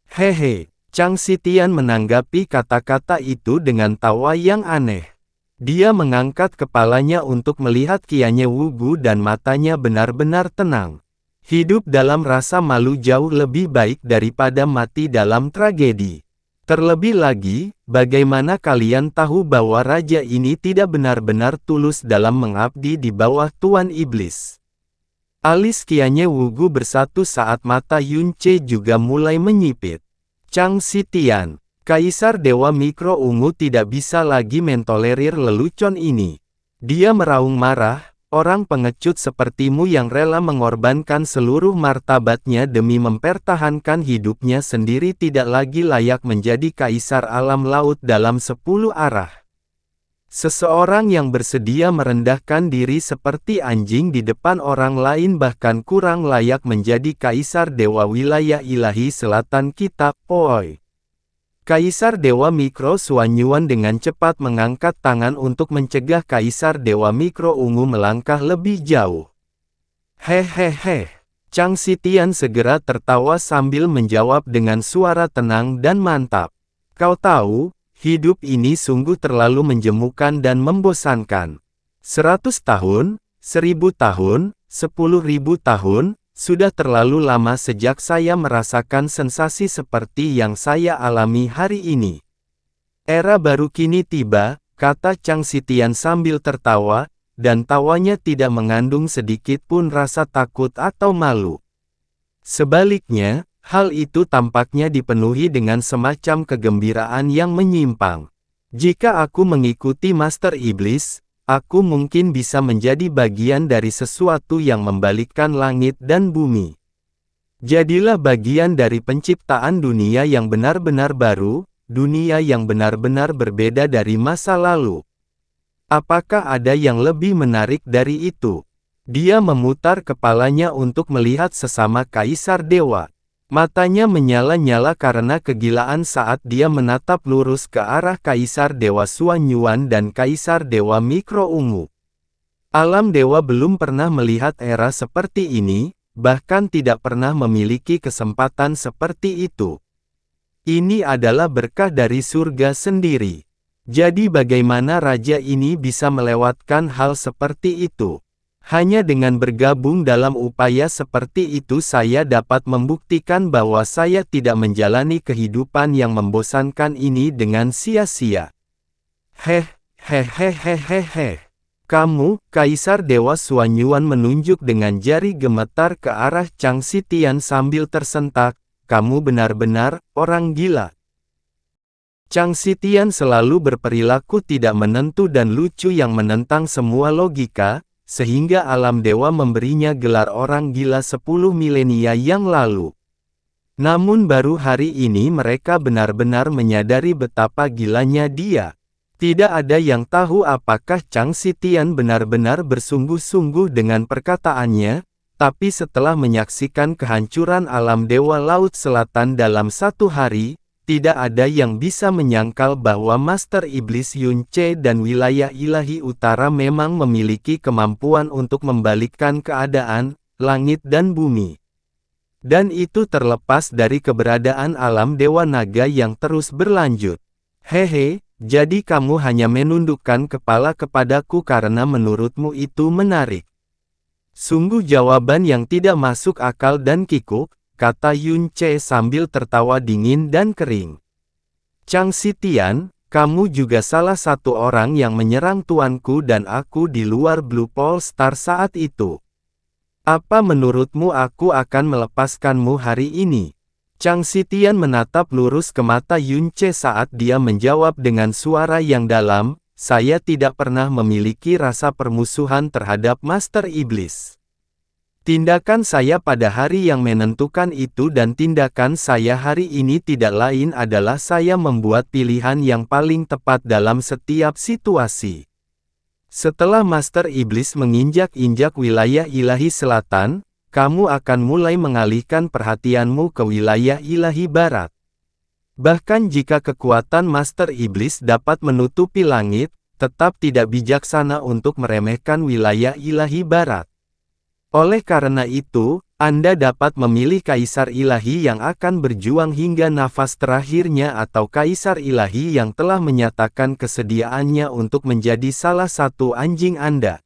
Hehe, Chang Sitian menanggapi kata-kata itu dengan tawa yang aneh. Dia mengangkat kepalanya untuk melihat Qianye Wugu dan matanya benar-benar tenang. Hidup dalam rasa malu jauh lebih baik daripada mati dalam tragedi. Terlebih lagi, bagaimana kalian tahu bahwa raja ini tidak benar-benar tulus dalam mengabdi di bawah Tuan Iblis? Alis Qianye Wugu bersatu saat mata Yunce juga mulai menyipit. Chang Sitian, Kaisar Dewa Mikro Ungu tidak bisa lagi mentolerir lelucon ini. Dia meraung marah, orang pengecut sepertimu yang rela mengorbankan seluruh martabatnya demi mempertahankan hidupnya sendiri tidak lagi layak menjadi Kaisar Alam Laut dalam 10 arah. Seseorang yang bersedia merendahkan diri seperti anjing di depan orang lain bahkan kurang layak menjadi Kaisar Dewa Wilayah Ilahi Selatan kita, Oi. Kaisar Dewa Mikro Suanyuan dengan cepat mengangkat tangan untuk mencegah Kaisar Dewa Mikro Ungu melangkah lebih jauh. Hehehe. Chang Sitian segera tertawa sambil menjawab dengan suara tenang dan mantap. Kau tahu, hidup ini sungguh terlalu menjemukan dan membosankan. 100 tahun, 1000 tahun, 10.000 tahun, sudah terlalu lama sejak saya merasakan sensasi seperti yang saya alami hari ini. Era baru kini tiba, kata Chang Sitian sambil tertawa, dan tawanya tidak mengandung sedikit pun rasa takut atau malu. Sebaliknya, hal itu tampaknya dipenuhi dengan semacam kegembiraan yang menyimpang. Jika aku mengikuti Master Iblis, aku mungkin bisa menjadi bagian dari sesuatu yang membalikkan langit dan bumi. Jadilah bagian dari penciptaan dunia yang benar-benar baru, dunia yang benar-benar berbeda dari masa lalu. Apakah ada yang lebih menarik dari itu? Dia memutar kepalanya untuk melihat sesama Kaisar Dewa. Matanya menyala-nyala karena kegilaan saat dia menatap lurus ke arah Kaisar Dewa Suanyuan dan Kaisar Dewa Mikro Ungu. Alam dewa belum pernah melihat era seperti ini, bahkan tidak pernah memiliki kesempatan seperti itu. Ini adalah berkah dari surga sendiri. Jadi bagaimana raja ini bisa melewatkan hal seperti itu? Hanya dengan bergabung dalam upaya seperti itu saya dapat membuktikan bahwa saya tidak menjalani kehidupan yang membosankan ini dengan sia-sia. Hehehehehe. Kamu, Kaisar Dewa Suanyuan menunjuk dengan jari gemetar ke arah Chang Sitian sambil tersentak, kamu benar-benar orang gila. Chang Sitian selalu berperilaku tidak menentu dan lucu yang menentang semua logika, sehingga alam dewa memberinya gelar orang gila 10 milenia yang lalu. Namun baru hari ini mereka benar-benar menyadari betapa gilanya dia. Tidak ada yang tahu apakah Chang Sitian benar-benar bersungguh-sungguh dengan perkataannya, tapi setelah menyaksikan kehancuran alam Dewa Laut Selatan dalam satu hari, tidak ada yang bisa menyangkal bahwa Master Iblis Yun Ce dan wilayah ilahi utara memang memiliki kemampuan untuk membalikkan keadaan, langit dan bumi. Dan itu terlepas dari keberadaan alam Dewa Naga yang terus berlanjut. Hehe, jadi kamu hanya menundukkan kepala kepadaku karena menurutmu itu menarik. Sungguh jawaban yang tidak masuk akal dan kikuk, kata Yun Ce sambil tertawa dingin dan kering. Chang Xitian, kamu juga salah satu orang yang menyerang tuanku dan aku di luar Blue Pole Star saat itu. Apa menurutmu aku akan melepaskanmu hari ini? Chang Xitian menatap lurus ke mata Yun Ce saat dia menjawab dengan suara yang dalam, saya tidak pernah memiliki rasa permusuhan terhadap Master Iblis. Tindakan saya pada hari yang menentukan itu dan tindakan saya hari ini tidak lain adalah saya membuat pilihan yang paling tepat dalam setiap situasi. Setelah Master Iblis menginjak-injak wilayah ilahi selatan, kamu akan mulai mengalihkan perhatianmu ke wilayah ilahi barat. Bahkan jika kekuatan Master Iblis dapat menutupi langit, tetap tidak bijaksana untuk meremehkan wilayah ilahi barat. Oleh karena itu, Anda dapat memilih kaisar ilahi yang akan berjuang hingga nafas terakhirnya atau kaisar ilahi yang telah menyatakan kesediaannya untuk menjadi salah satu anjing Anda.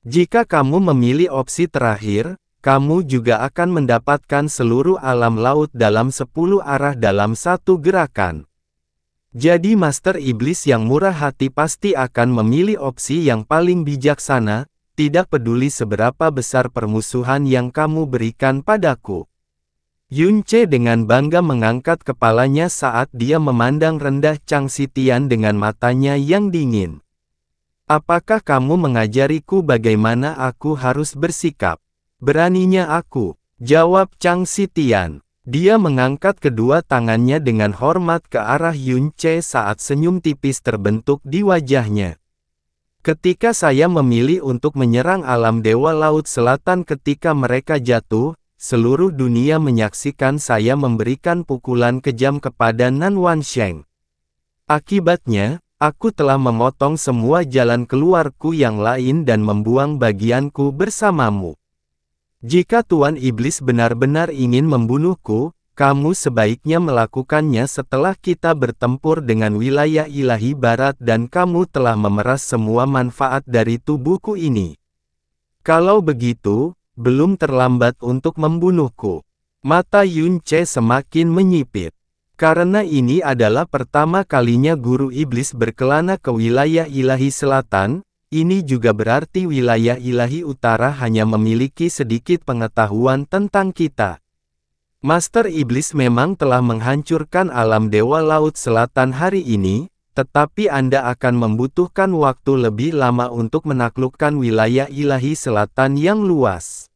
Jika kamu memilih opsi terakhir, kamu juga akan mendapatkan seluruh alam laut dalam 10 arah dalam satu gerakan. Jadi Master Iblis yang murah hati pasti akan memilih opsi yang paling bijaksana, tidak peduli seberapa besar permusuhan yang kamu berikan padaku. Yun Ce dengan bangga mengangkat kepalanya saat dia memandang rendah Chang Xitian dengan matanya yang dingin. Apakah kamu mengajariku bagaimana aku harus bersikap? Beraninya aku, jawab Chang Xitian. Dia mengangkat kedua tangannya dengan hormat ke arah Yun Ce saat senyum tipis terbentuk di wajahnya. Ketika saya memilih untuk menyerang alam Dewa Laut Selatan ketika mereka jatuh, seluruh dunia menyaksikan saya memberikan pukulan kejam kepada Nan Wansheng. Akibatnya, aku telah memotong semua jalan keluarku yang lain dan membuang bagianku bersamamu. Jika Tuan Iblis benar-benar ingin membunuhku, kamu sebaiknya melakukannya setelah kita bertempur dengan wilayah ilahi barat dan kamu telah memeras semua manfaat dari tubuhku ini. Kalau begitu, belum terlambat untuk membunuhku. Mata Yun Ce semakin menyipit. Karena ini adalah pertama kalinya guru iblis berkelana ke wilayah ilahi selatan, ini juga berarti wilayah ilahi utara hanya memiliki sedikit pengetahuan tentang kita. Master Iblis memang telah menghancurkan alam Dewa Laut Selatan hari ini, tetapi Anda akan membutuhkan waktu lebih lama untuk menaklukkan wilayah ilahi selatan yang luas.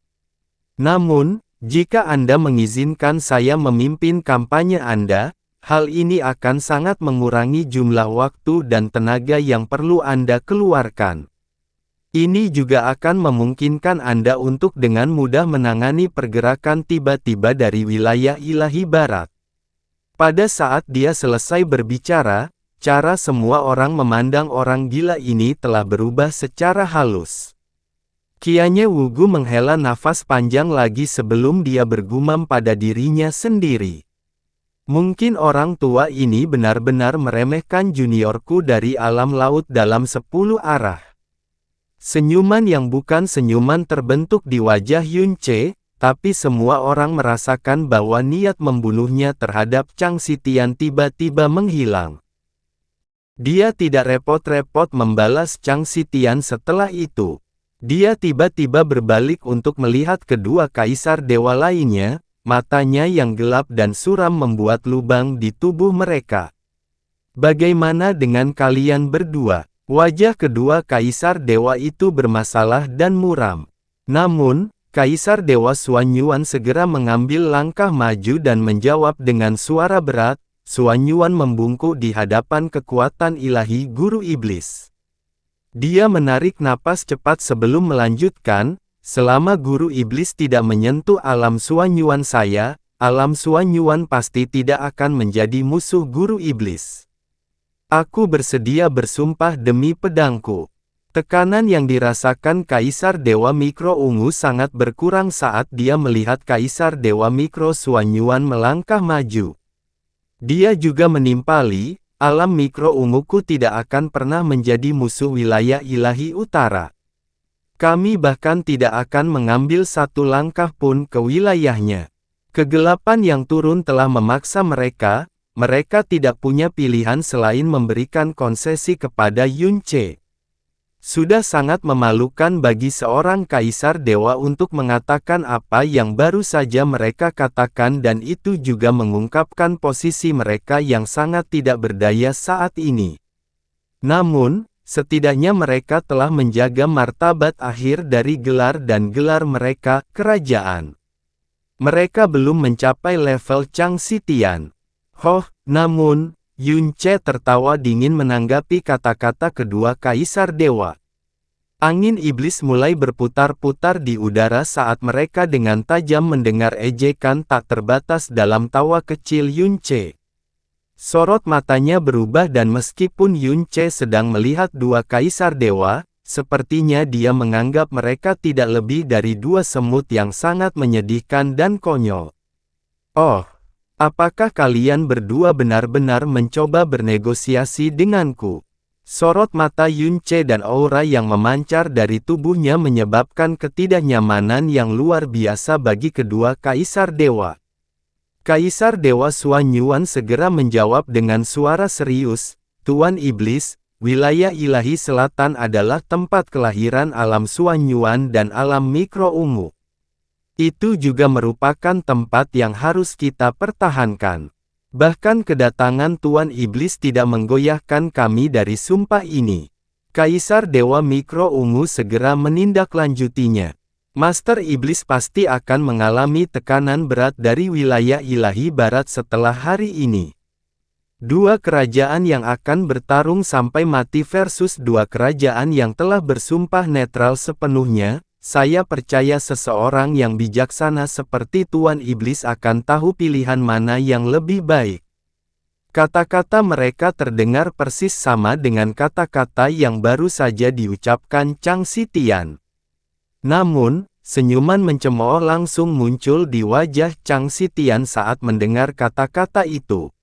Namun, jika Anda mengizinkan saya memimpin kampanye Anda, hal ini akan sangat mengurangi jumlah waktu dan tenaga yang perlu Anda keluarkan. Ini juga akan memungkinkan Anda untuk dengan mudah menangani pergerakan tiba-tiba dari wilayah ilahi barat. Pada saat dia selesai berbicara, cara semua orang memandang orang gila ini telah berubah secara halus. Qianye Wugu menghela nafas panjang lagi sebelum dia bergumam pada dirinya sendiri. Mungkin orang tua ini benar-benar meremehkan juniorku dari alam laut dalam 10 arah. Senyuman yang bukan senyuman terbentuk di wajah Yun Ce, tapi semua orang merasakan bahwa niat membunuhnya terhadap Chang Xitian tiba-tiba menghilang. Dia tidak repot-repot membalas Chang Xitian setelah itu. Dia tiba-tiba berbalik untuk melihat kedua kaisar dewa lainnya, matanya yang gelap dan suram membuat lubang di tubuh mereka. Bagaimana dengan kalian berdua? Wajah kedua kaisar dewa itu bermasalah dan muram. Namun, Kaisar Dewa Xuan Yuan segera mengambil langkah maju dan menjawab dengan suara berat, Xuan Yuan membungkuk di hadapan kekuatan ilahi guru iblis. Dia menarik napas cepat sebelum melanjutkan, selama guru iblis tidak menyentuh alam Suanyuan saya, alam Suanyuan pasti tidak akan menjadi musuh guru iblis. Aku bersedia bersumpah demi pedangku. Tekanan yang dirasakan Kaisar Dewa Mikro Ungu sangat berkurang saat dia melihat Kaisar Dewa Mikro Suanyuan melangkah maju. Dia juga menimpali, alam Mikro Unguku tidak akan pernah menjadi musuh wilayah ilahi utara. Kami bahkan tidak akan mengambil satu langkah pun ke wilayahnya. Kegelapan yang turun telah memaksa mereka tidak punya pilihan selain memberikan konsesi kepada Yunce. Sudah sangat memalukan bagi seorang kaisar dewa untuk mengatakan apa yang baru saja mereka katakan, dan itu juga mengungkapkan posisi mereka yang sangat tidak berdaya saat ini. Namun, setidaknya mereka telah menjaga martabat akhir dari gelar dan gelar mereka, kerajaan. Mereka belum mencapai level Chang Xitian. Namun, Yunce tertawa dingin menanggapi kata-kata kedua kaisar dewa. Angin iblis mulai berputar-putar di udara saat mereka dengan tajam mendengar ejekan tak terbatas dalam tawa kecil Yunce. Sorot matanya berubah dan meskipun Yunce sedang melihat dua kaisar dewa, sepertinya dia menganggap mereka tidak lebih dari dua semut yang sangat menyedihkan dan konyol. Apakah kalian berdua benar-benar mencoba bernegosiasi denganku? Sorot mata Yunce dan aura yang memancar dari tubuhnya menyebabkan ketidaknyamanan yang luar biasa bagi kedua kaisar dewa. Kaisar Dewa Suanyuan segera menjawab dengan suara serius, "Tuan Iblis, wilayah ilahi selatan adalah tempat kelahiran alam Suanyuan dan alam Mikro Ungu. Itu juga merupakan tempat yang harus kita pertahankan. Bahkan kedatangan Tuan Iblis tidak menggoyahkan kami dari sumpah ini." Kaisar Dewa Mikro Ungu segera menindaklanjutinya. Master Iblis pasti akan mengalami tekanan berat dari wilayah ilahi barat setelah hari ini. Dua kerajaan yang akan bertarung sampai mati versus dua kerajaan yang telah bersumpah netral sepenuhnya. Saya percaya seseorang yang bijaksana seperti Tuan Iblis akan tahu pilihan mana yang lebih baik. Kata-kata mereka terdengar persis sama dengan kata-kata yang baru saja diucapkan Chang Xitian. Namun, senyuman mencemooh langsung muncul di wajah Chang Xitian saat mendengar kata-kata itu.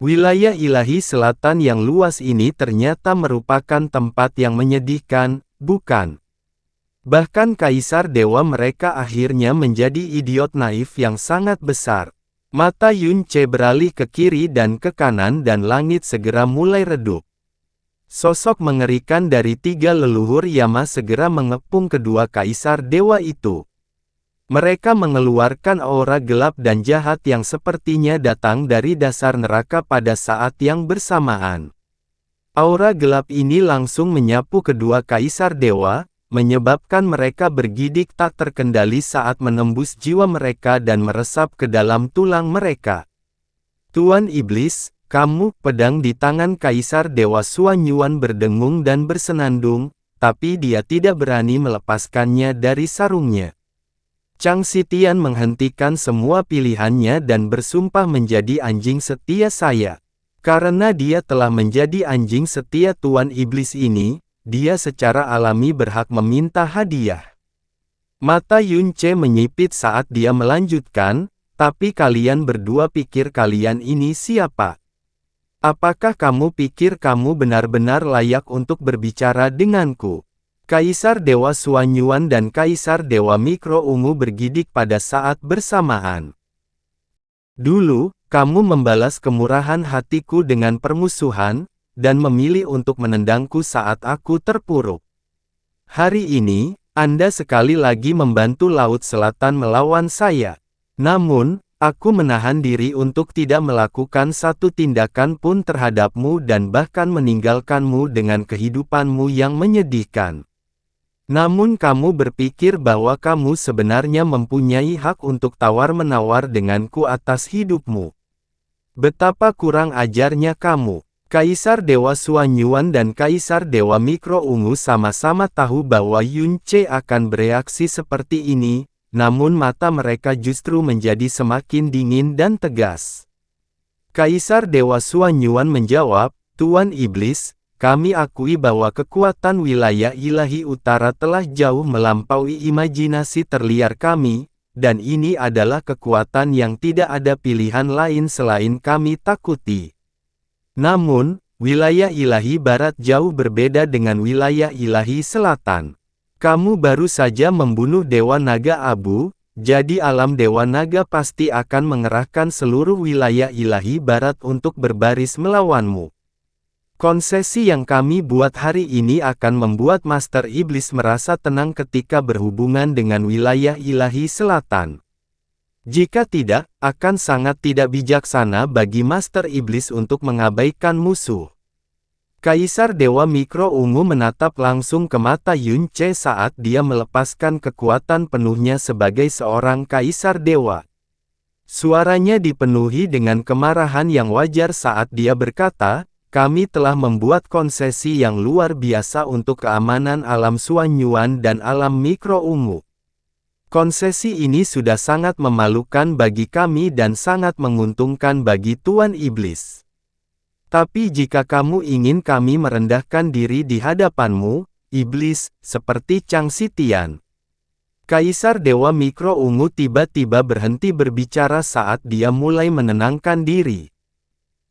Wilayah ilahi selatan yang luas ini ternyata merupakan tempat yang menyedihkan, bukan? Bahkan kaisar dewa mereka akhirnya menjadi idiot naif yang sangat besar. Mata Yunce beralih ke kiri dan ke kanan dan langit segera mulai redup. Sosok mengerikan dari tiga leluhur Yama segera mengepung kedua kaisar dewa itu. Mereka mengeluarkan aura gelap dan jahat yang sepertinya datang dari dasar neraka pada saat yang bersamaan. Aura gelap ini langsung menyapu kedua kaisar dewa, menyebabkan mereka bergidik tak terkendali saat menembus jiwa mereka dan meresap ke dalam tulang mereka. Tuan Iblis, kamu, pedang di tangan Kaisar Dewa Suanyuan berdengung dan bersenandung, tapi dia tidak berani melepaskannya dari sarungnya. Chang Xitian menghentikan semua pilihannya dan bersumpah menjadi anjing setia saya. Karena dia telah menjadi anjing setia Tuan Iblis ini, dia secara alami berhak meminta hadiah. Mata Yunce menyipit saat dia melanjutkan, tapi kalian berdua pikir kalian ini siapa? Apakah kamu pikir kamu benar-benar layak untuk berbicara denganku? Kaisar Dewa Suanyuan dan Kaisar Dewa Mikro Ungu bergidik pada saat bersamaan. Dulu, kamu membalas kemurahan hatiku dengan permusuhan, dan memilih untuk menendangku saat aku terpuruk. Hari ini, Anda sekali lagi membantu Laut Selatan melawan saya. Namun, aku menahan diri untuk tidak melakukan satu tindakan pun terhadapmu dan bahkan meninggalkanmu dengan kehidupanmu yang menyedihkan. Namun kamu berpikir bahwa kamu sebenarnya mempunyai hak untuk tawar-menawar denganku atas hidupmu. Betapa kurang ajarnya kamu. Kaisar Dewa Suanyuan dan Kaisar Dewa Mikro Ungu sama-sama tahu bahwa Yunce akan bereaksi seperti ini, namun mata mereka justru menjadi semakin dingin dan tegas. Kaisar Dewa Suanyuan menjawab, "Tuan Iblis, kami akui bahwa kekuatan wilayah ilahi utara telah jauh melampaui imajinasi terliar kami, dan ini adalah kekuatan yang tidak ada pilihan lain selain kami takuti. Namun, wilayah ilahi barat jauh berbeda dengan wilayah ilahi selatan. Kamu baru saja membunuh Dewa Naga Abu, jadi alam Dewa Naga pasti akan mengerahkan seluruh wilayah ilahi barat untuk berbaris melawanmu. Konsesi yang kami buat hari ini akan membuat Master Iblis merasa tenang ketika berhubungan dengan wilayah ilahi selatan. Jika tidak, akan sangat tidak bijaksana bagi Master Iblis untuk mengabaikan musuh." Kaisar Dewa Mikro Ungu menatap langsung ke mata Yunce saat dia melepaskan kekuatan penuhnya sebagai seorang Kaisar Dewa. Suaranya dipenuhi dengan kemarahan yang wajar saat dia berkata, "Kami telah membuat konsesi yang luar biasa untuk keamanan alam Suanyuan dan alam Mikro Ungu. Konsesi ini sudah sangat memalukan bagi kami dan sangat menguntungkan bagi Tuan Iblis. Tapi jika kamu ingin kami merendahkan diri di hadapanmu, Iblis, seperti Changsi Tian." Kaisar Dewa Mikro Ungu tiba-tiba berhenti berbicara saat dia mulai menenangkan diri.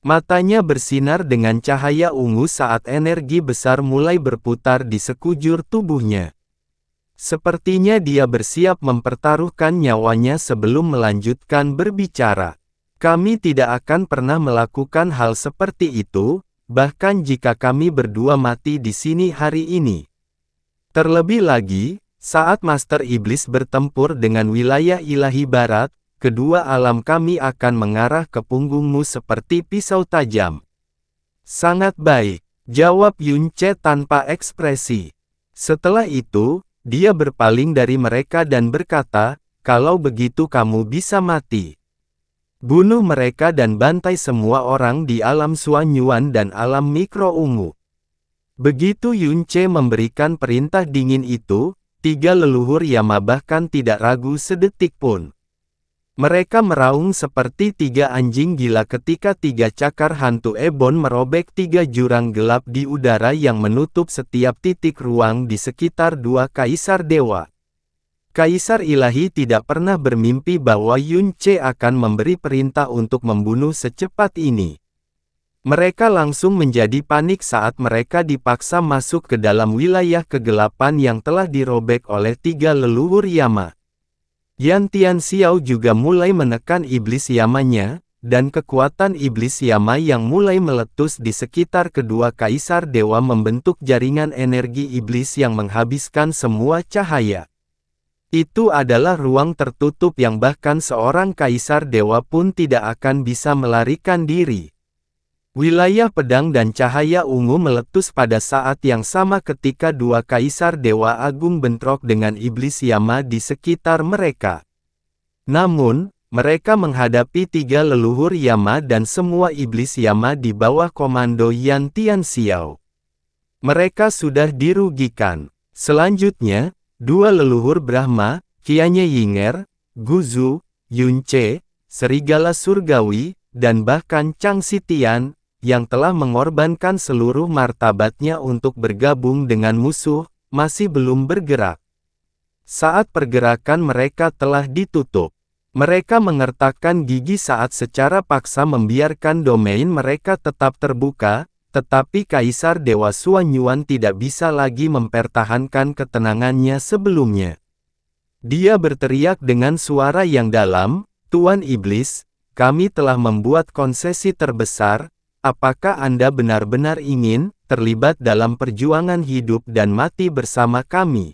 Matanya bersinar dengan cahaya ungu saat energi besar mulai berputar di sekujur tubuhnya. Sepertinya dia bersiap mempertaruhkan nyawanya sebelum melanjutkan berbicara. "Kami tidak akan pernah melakukan hal seperti itu, bahkan jika kami berdua mati di sini hari ini. Terlebih lagi, saat Master Iblis bertempur dengan wilayah ilahi barat, kedua alam kami akan mengarah ke punggungmu seperti pisau tajam." "Sangat baik," jawab Yunce tanpa ekspresi. Setelah itu, dia berpaling dari mereka dan berkata, "Kalau begitu kamu bisa mati. Bunuh mereka dan bantai semua orang di alam Suanyuan dan alam Mikro Ungu." Begitu Yunce memberikan perintah dingin itu, tiga leluhur Yama bahkan tidak ragu sedetik pun. Mereka meraung seperti tiga anjing gila ketika tiga cakar hantu Ebon merobek tiga jurang gelap di udara yang menutup setiap titik ruang di sekitar dua Kaisar Dewa. Kaisar Ilahi tidak pernah bermimpi bahwa Yunce akan memberi perintah untuk membunuh secepat ini. Mereka langsung menjadi panik saat mereka dipaksa masuk ke dalam wilayah kegelapan yang telah dirobek oleh tiga leluhur Yama. Yan Tianxiao juga mulai menekan iblis Yamanya, dan kekuatan iblis Yama yang mulai meletus di sekitar kedua Kaisar Dewa membentuk jaringan energi iblis yang menghabiskan semua cahaya. Itu adalah ruang tertutup yang bahkan seorang Kaisar Dewa pun tidak akan bisa melarikan diri. Wilayah pedang dan cahaya ungu meletus pada saat yang sama ketika dua Kaisar Dewa Agung bentrok dengan Iblis Yama di sekitar mereka. Namun, mereka menghadapi tiga leluhur Yama dan semua Iblis Yama di bawah komando Yan Tianxiao. Mereka sudah dirugikan. Selanjutnya, dua leluhur Brahma, Qianye Yinger, Guzu, Yunce, Serigala Surgawi, dan bahkan Changsi Tian, yang telah mengorbankan seluruh martabatnya untuk bergabung dengan musuh, masih belum bergerak. Saat pergerakan mereka telah ditutup, mereka mengertakkan gigi saat secara paksa membiarkan domain mereka tetap terbuka, tetapi Kaisar Dewa Suanyuan tidak bisa lagi mempertahankan ketenangannya sebelumnya. Dia berteriak dengan suara yang dalam, "Tuan Iblis, kami telah membuat konsesi terbesar. Apakah Anda benar-benar ingin terlibat dalam perjuangan hidup dan mati bersama kami?"